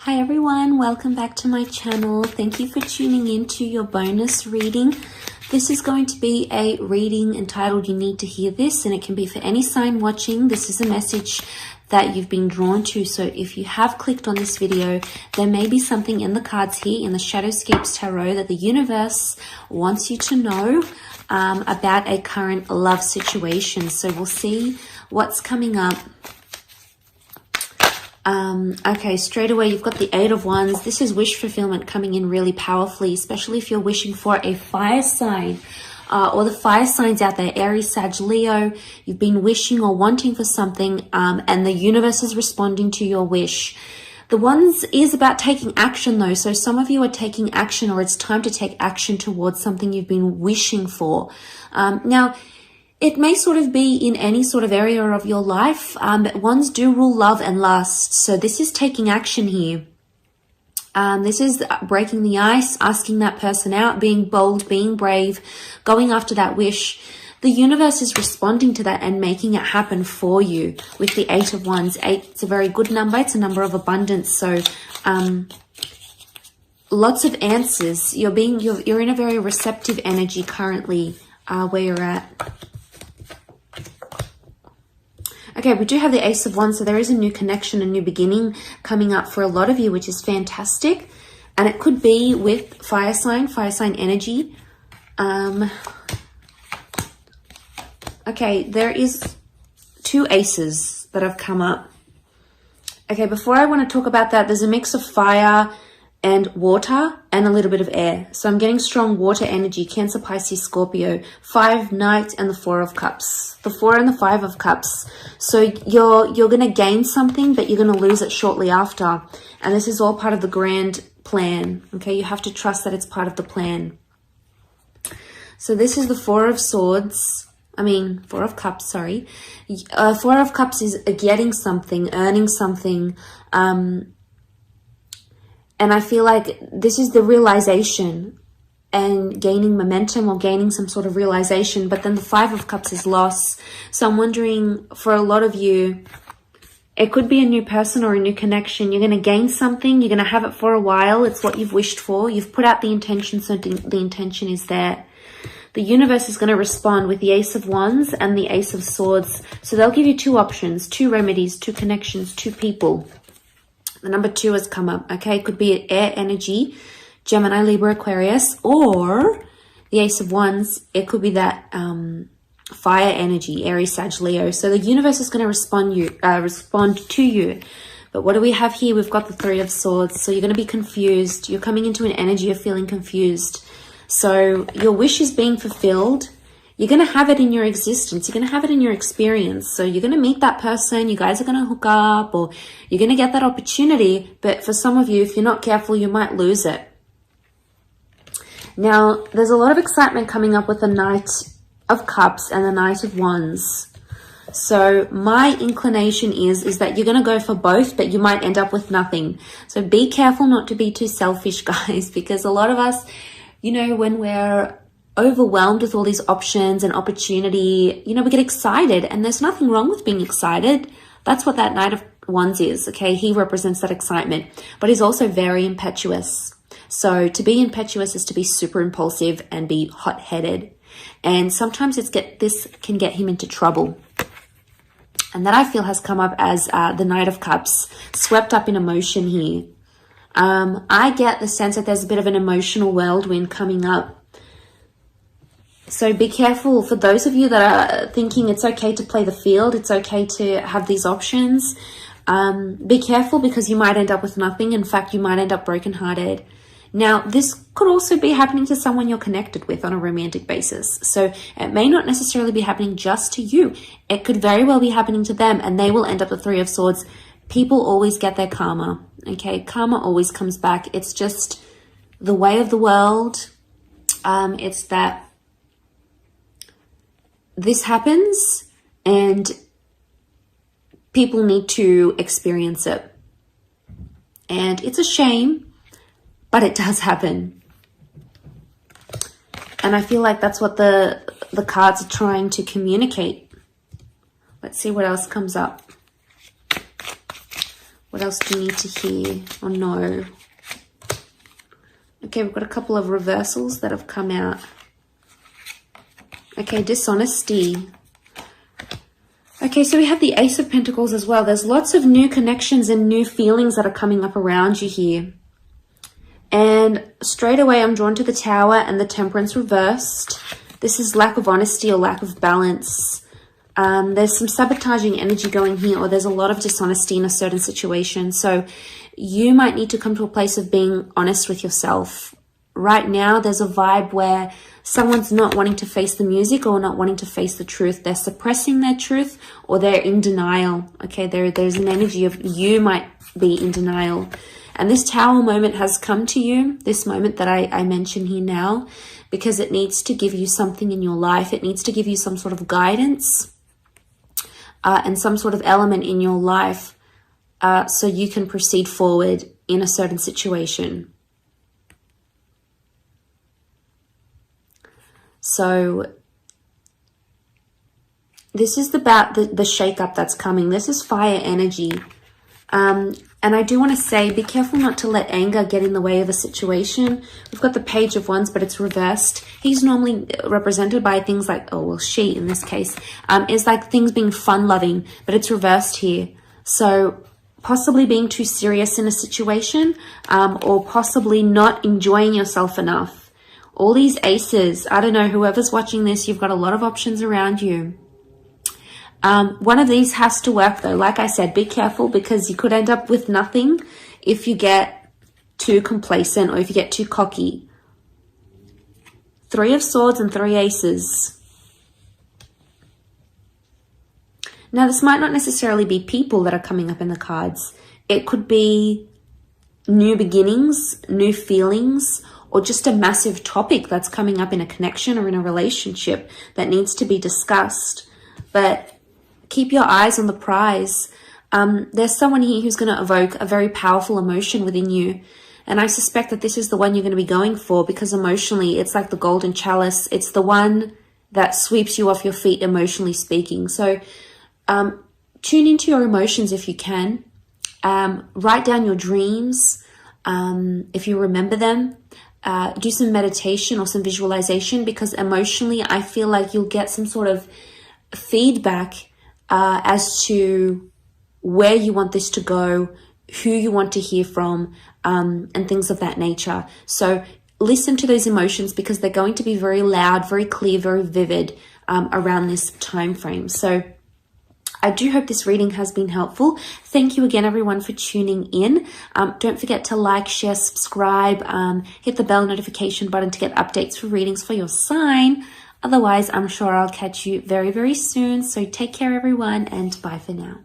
Hi everyone, welcome back to my channel. Thank you for tuning in to your bonus reading. This is going to be a reading entitled You Need to Hear This, and it can be for any sign watching. This is a message that you've been drawn to, so if you have clicked on this video, there may be something in the cards here in the Shadowscapes Tarot that the universe wants you to know about a current love situation. So we'll see what's coming up. Okay, straight away you've got the Eight of Wands. This is wish fulfillment coming in really powerfully, especially if you're wishing for a fire sign or the fire signs out there, Aries, Sag, Leo. You've been wishing or wanting for something and the universe is responding to your wish. The Wands is about taking action though, so some of you are taking action, or it's time to take action towards something you've been wishing for. Now, it may sort of be in any sort of area of your life, but Wands do rule love and lust. So this is taking action here. This is breaking the ice, asking that person out, being bold, being brave, going after that wish. The universe is responding to that and making it happen for you with the Eight of Wands. Eight, it's a very good number. It's a number of abundance. So lots of answers. You're in a very receptive energy currently where you're at. Okay, we do have the Ace of Wands, so there is a new connection, a new beginning coming up for a lot of you, which is fantastic. And it could be with fire sign energy. Okay, there is two aces that have come up. Okay, before I want to talk about that, there's a mix of fire and water and a little bit of air. So I'm getting strong water energy, Cancer, Pisces, Scorpio, 5, Knight, and the 4 of Cups. The 4 and the 5 of Cups. So you're going to gain something, but you're going to lose it shortly after. And this is all part of the grand plan. Okay, you have to trust that it's part of the plan. So this is the 4 of Swords. 4 of Cups, sorry. 4 of Cups is getting something, earning something, and I feel like this is the realization and gaining momentum or gaining some sort of realization. But then the 5 of Cups is loss. So I'm wondering, for a lot of you, it could be a new person or a new connection. You're going to gain something. You're going to have it for a while. It's what you've wished for. You've put out the intention, so the intention is there. The universe is going to respond with the Ace of Wands and the Ace of Swords. So they'll give you two options, two remedies, two connections, two people. The number 2 has come up, okay? It could be air energy, Gemini, Libra, Aquarius, or the Ace of Wands. It could be that fire energy, Aries, Sag, Leo. So the universe is going to respond to you. But what do we have here? We've got the 3 of Swords. So you're going to be confused. You're coming into an energy of feeling confused. So your wish is being fulfilled. You're going to have it in your existence. You're going to have it in your experience. So you're going to meet that person. You guys are going to hook up, or you're going to get that opportunity. But for some of you, if you're not careful, you might lose it. Now, there's a lot of excitement coming up with the Knight of Cups and the Knight of Wands. So my inclination is that you're going to go for both, but you might end up with nothing. So be careful not to be too selfish, guys, because a lot of us, you know, when we're overwhelmed with all these options and opportunity, you know, we get excited, and there's nothing wrong with being excited. That's what that Knight of Wands is, okay? He represents that excitement, but he's also very impetuous. So to be impetuous is to be super impulsive and be hot-headed. And sometimes this can get him into trouble. And that I feel has come up as the Knight of Cups, swept up in emotion here. I get the sense that there's a bit of an emotional whirlwind coming up. So be careful for those of you that are thinking it's okay to play the field. It's okay to have these options. Be careful, because you might end up with nothing. In fact, you might end up brokenhearted. Now, this could also be happening to someone you're connected with on a romantic basis. So it may not necessarily be happening just to you. It could very well be happening to them, and they will end up with 3 of Swords. People always get their karma, okay? Karma always comes back. It's just the way of the world. It's that this happens and people need to experience it. And it's a shame, but it does happen. And I feel like that's what the cards are trying to communicate. Let's see what else comes up. What else do you need to hear or know? Okay, we've got a couple of reversals that have come out. Okay, dishonesty. Okay, so we have the Ace of Pentacles as well. There's lots of new connections and new feelings that are coming up around you here. And straight away, I'm drawn to the Tower and the Temperance reversed. This is lack of honesty or lack of balance. There's some sabotaging energy going here, or there's a lot of dishonesty in a certain situation. So you might need to come to a place of being honest with yourself. Right now, there's a vibe where someone's not wanting to face the music or not wanting to face the truth. They're suppressing their truth, or they're in denial. Okay, there's an energy of you might be in denial. And this Tower moment has come to you, this moment that I mention here now, because it needs to give you something in your life. It needs to give you some sort of guidance and some sort of element in your life so you can proceed forward in a certain situation. So this is about the shakeup that's coming. This is fire energy. And I do want to say, be careful not to let anger get in the way of a situation. We've got the Page of Wands, but it's reversed. He's normally represented by things like, oh, well, she in this case, is like things being fun-loving, but it's reversed here. So possibly being too serious in a situation, or possibly not enjoying yourself enough. All these aces, I don't know, whoever's watching this, you've got a lot of options around you. One of these has to work though. Like I said, be careful, because you could end up with nothing if you get too complacent or if you get too cocky. 3 of Swords and 3 aces. Now, this might not necessarily be people that are coming up in the cards. It could be new beginnings, new feelings, or just a massive topic that's coming up in a connection or in a relationship that needs to be discussed. But keep your eyes on the prize. There's someone here who's going to evoke a very powerful emotion within you. And I suspect that this is the one you're going to be going for, because emotionally, it's like the golden chalice. It's the one that sweeps you off your feet, emotionally speaking. So tune into your emotions if you can. Write down your dreams if you remember them. Do some meditation or some visualization, because emotionally, I feel like you'll get some sort of feedback as to where you want this to go, who you want to hear from, and things of that nature. So listen to those emotions, because they're going to be very loud, very clear, very vivid around this time frame. So I do hope this reading has been helpful. Thank you again, everyone, for tuning in. Don't forget to like, share, subscribe, hit the bell notification button to get updates for readings for your sign. Otherwise, I'm sure I'll catch you very, very soon. So take care, everyone, and bye for now.